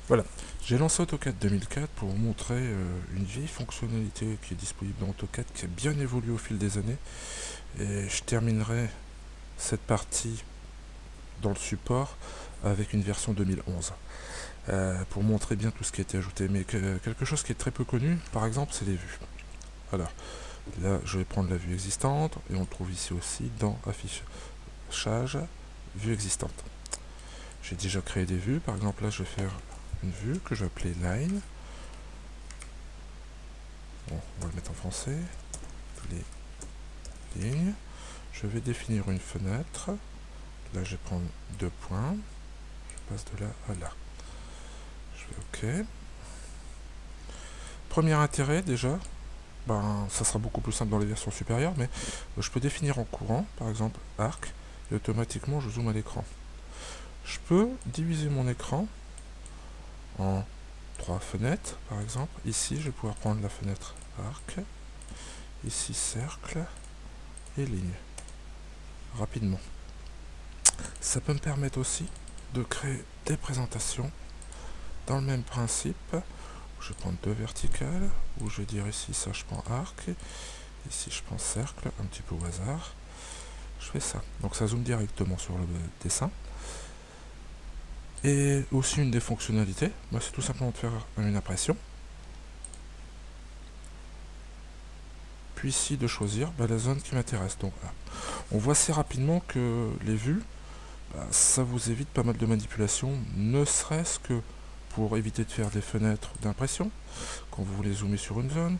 Voilà, j'ai lancé AutoCAD 2004 pour vous montrer une vieille fonctionnalité qui est disponible dans AutoCAD, qui a bien évolué au fil des années. Et je terminerai cette partie dans le support avec une version 2011. Pour montrer bien tout ce qui a été ajouté. Mais quelque chose qui est très peu connu, par exemple, c'est les vues. Alors, là, je vais prendre la vue existante, et on le trouve ici aussi dans Affichage, vue existante. J'ai déjà créé des vues, par exemple là je vais faire une vue que je vais appeler Line. Bon, on va le mettre en français. Les lignes. Je vais définir une fenêtre. Là je vais prendre 2 points. Je passe de là à là. Je fais OK. Premier intérêt déjà, ça sera beaucoup plus simple dans les versions supérieures, mais je peux définir en courant, par exemple arc, et automatiquement je zoome à l'écran. Je peux diviser mon écran en 3 fenêtres, par exemple. Ici, je vais pouvoir prendre la fenêtre arc, ici cercle et ligne, rapidement. Ça peut me permettre aussi de créer des présentations dans le même principe. Je vais prendre 2 verticales, où je vais dire ici ça je prends arc, ici je prends cercle, un petit peu au hasard. Je fais ça. Donc ça zoome directement sur le dessin. Et aussi une des fonctionnalités, c'est tout simplement de faire une impression. Puis ici de choisir la zone qui m'intéresse. Donc là, on voit assez rapidement que les vues, ça vous évite pas mal de manipulations, ne serait-ce que pour éviter de faire des fenêtres d'impression. Quand vous voulez zoomer sur une zone,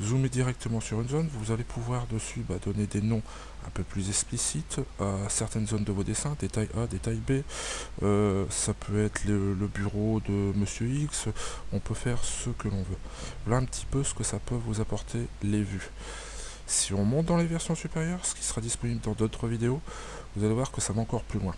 zoomer directement sur une zone, vous allez pouvoir dessus donner des noms un peu plus explicites à certaines zones de vos dessins, détail A, détail B, ça peut être le bureau de Monsieur X, on peut faire ce que l'on veut. Voilà un petit peu ce que ça peut vous apporter les vues. Si on monte dans les versions supérieures, ce qui sera disponible dans d'autres vidéos, vous allez voir que ça va encore plus loin.